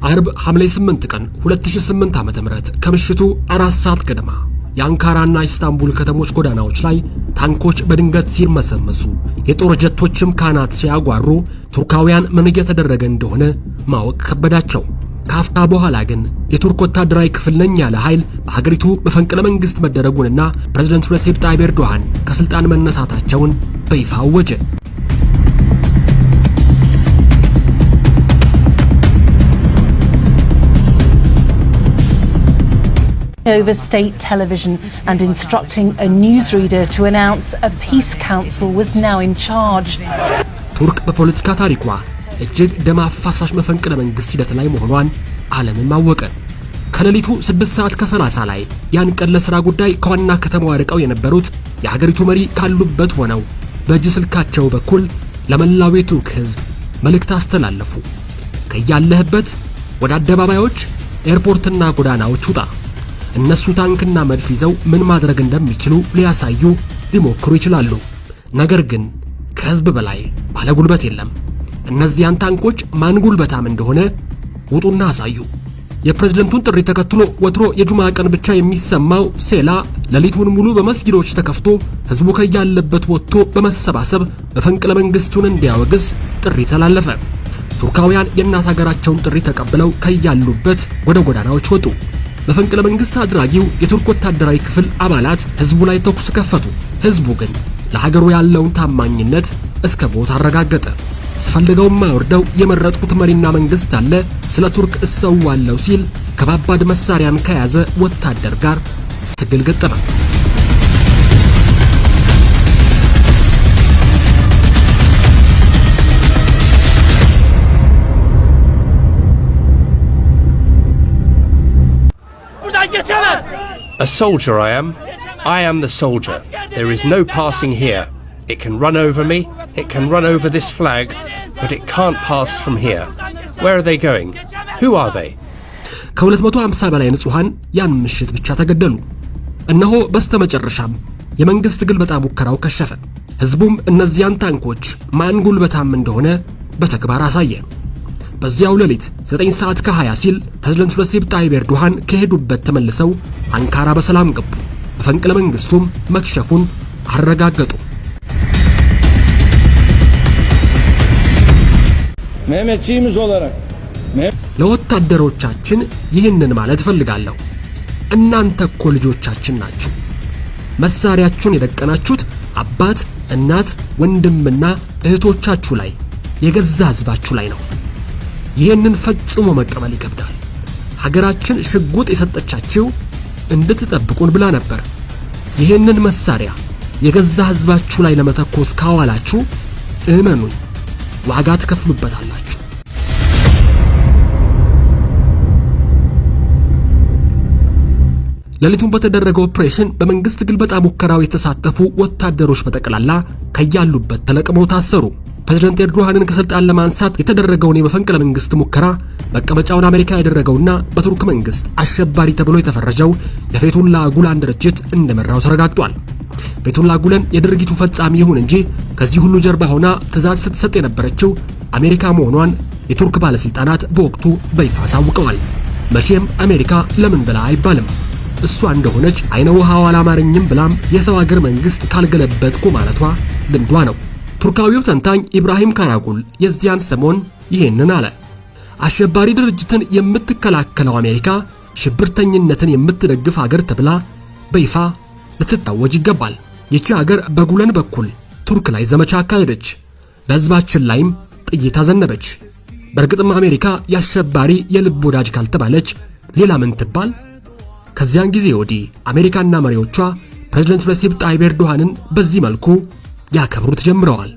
አርብ ሐምሌ 8 ቀን 2008 ዓ.ም ከምሽቱ 4 ሰዓት ገደማ የአንካራና ኢስታንቡል ከተሞች ጎዳናዎች ላይ ታንኮች በድንገት ሲርመሰመሱ የጦር ጀቶችም ካናት ሲያጓሩ ቱርካውያን ምን እየተደረገ እንደሆነ ማወቅ ከበዳቸው። ካፍታ በኋላ ግን የቱርክ ወታደራዊ ክፍል ነኝ ያለ ኃይል በሀገሪቱ መፈንቅለ መንግስት መደረጉንና ፕሬዝዳንት ሬሲፕ ጣይብ ኤርዶሃን ከስልጣን መነሳታቸውን በይፋ አወጀ። over state television and instructing a newsreader to announce a peace council was now in charge. ቱርክ በፖለቲካ ታሪኳ እጅግ ደም አፋሳሽ መፈንቅለ መንግስት ሂደት ላይ መሆኗን ዓለምም አወቀ። ከሌሊቱ 6:30 ላይ ያን ቀን ለሥራ ጉዳይ ከዋና ከተማዋ ርቀው የነበሩት የሀገሪቱ መሪ ካሉበት ሆነው በእጅ ስልካቸው በኩል ለመላው የቱርክ ሕዝብ መልእክት አስተላለፉ። ከያለህበት ወደ አደባባዮች፣ ኤርፖርትና ጎዳናዎች ውጣ። እነሱ ታንክና መድፍ ይዘው ምን ማድረግ እንደሚችሉ ሊያሳዩ ሊሞክሩ ይችላሉ። ነገር ግን ከህዝብ በላይ ባለጉልበት የለም። እነዚያን ታንኮች ማን ጉልበታም እንደሆነ ውጡና አሳዩ። የፕሬዝዳንቱን ጥሪ ተከትሎ ወትሮ የጁማ ቀን ብቻ የሚሰማው ሴላ ሌሊቱን ሙሉ በመስጊዶች ተከፍቶ ህዝቡ ከያለበት ወጥቶ በመሰባሰብ መፈንቅለ መንግስቱን እንዲያወግዝ ጥሪ ተላለፈ። ቱርካውያን የእናት ሀገራቸውን ጥሪ ተቀብለው ከያሉበት ወደ ጎዳናዎች ወጡ። መፈንቅለ መንግስት አድራጊው የቱርክ ወታደራዊ ክፍል አባላት ህዝቡ ላይ ተኩስ ከፈቱ። ህዝቡ ግን ለሀገሩ ያለውን ታማኝነት እስከ ሞት አረጋገጠ። ስፈልገው ማወርደው የመረጥኩት መሪና መንግስት አለ፣ ስለ ቱርክ እሰዋለሁ ሲል ከባባድ መሳሪያን ከያዘ ወታደር ጋር ትግል ገጠመ። A soldier I am the soldier. There is no passing here. It can run over me, it can run over this flag, but it can't pass from here. Where are they going? Who are they? ከ250 በላይ ንጹሃን ያን ምሽት ብቻ ተገደሉ። እነሆ በስተመጨረሻም የመንግስት ግልበጣ ሙከራው ከሸፈ። ህዝቡም እነዚያን ታንኮች ማን ጉልበታም እንደሆነ በተግባር አሳየ። በዚያው ሌሊት 9:20 ሲል ፕሬዝዳንት ሬሲፕ ጣይብ ኤርዶሃን ከሄዱበት ተመልሰው አንካራ በሰላም ገቡ። መፈንቅለ መንግስቱም መክሸፉን አረጋገጡ። ለወታደሮቻችን ይህንን ማለት ፈልጋለሁ። እናንተ እኮ ልጆቻችን ናችሁ። መሳሪያችሁን የደቀናችሁት አባት፣ እናት፣ ወንድምና እህቶቻችሁ ላይ የገዛ ህዝባችሁ ላይ ነው። ይህንን ፈጽሞ መቀበል ይከብዳል። ሀገራችን ሽጉጥ የሰጠቻችሁ እንድትጠብቁን ብላ ነበር። ይህንን መሳሪያ የገዛ ህዝባችሁ ላይ ለመተኮስ ካዋላችሁ እመኑኝ ዋጋ ትከፍሉበታላችሁ። ሌሊቱን በተደረገው ኦፕሬሽን በመንግስት ግልበጣ ሙከራው የተሳተፉ ወታደሮች በጠቅላላ ከያሉበት ተለቅመው ታሰሩ። ፕሬዝዳንት ኤርዶሃንን ከስልጣን ለማንሳት የተደረገውን የመፈንቅለ መንግስት ሙከራ መቀመጫውን አሜሪካ ያደረገውና በቱርክ መንግስት አሸባሪ ተብሎ የተፈረጀው የፌቱላ ጉላን ድርጅት እንደመራው ተረጋግጧል። ፌቱላ ጉላን የድርጊቱ ፈጻሚ ይሁን እንጂ ከዚህ ሁሉ ጀርባ ሆና ትዕዛዝ ስትሰጥ የነበረችው አሜሪካ መሆኗን የቱርክ ባለስልጣናት በወቅቱ በይፋ አሳውቀዋል። መቼም አሜሪካ ለምን ብላ አይባልም። እሷ እንደሆነች አይነ ውሃው አላማረኝም ብላም የሰው ሀገር መንግስት ካልገለበጥኩ ማለቷ ልምዷ ነው። ቱርካዊው ተንታኝ ኢብራሂም ካራጉል የዚያን ሰሞን ይሄንን አለ። አሸባሪ ድርጅትን የምትከላከለው አሜሪካ ሽብርተኝነትን የምትደግፍ ሀገር ተብላ በይፋ ልትታወጅ ይገባል። ይቺ ሀገር በጉለን በኩል ቱርክ ላይ ዘመቻ አካሄደች፣ በህዝባችን ላይም ጥይት አዘነበች። በእርግጥም አሜሪካ ያሸባሪ የልብ ወዳጅ ካልተባለች ሌላ ምን ትባል? ከዚያን ጊዜ ወዲህ አሜሪካና መሪዎቿ ፕሬዝዳንት ሬሲፕ ጣይብ ኤርዶሃንን በዚህ መልኩ ያከብሩት ጀምረዋል።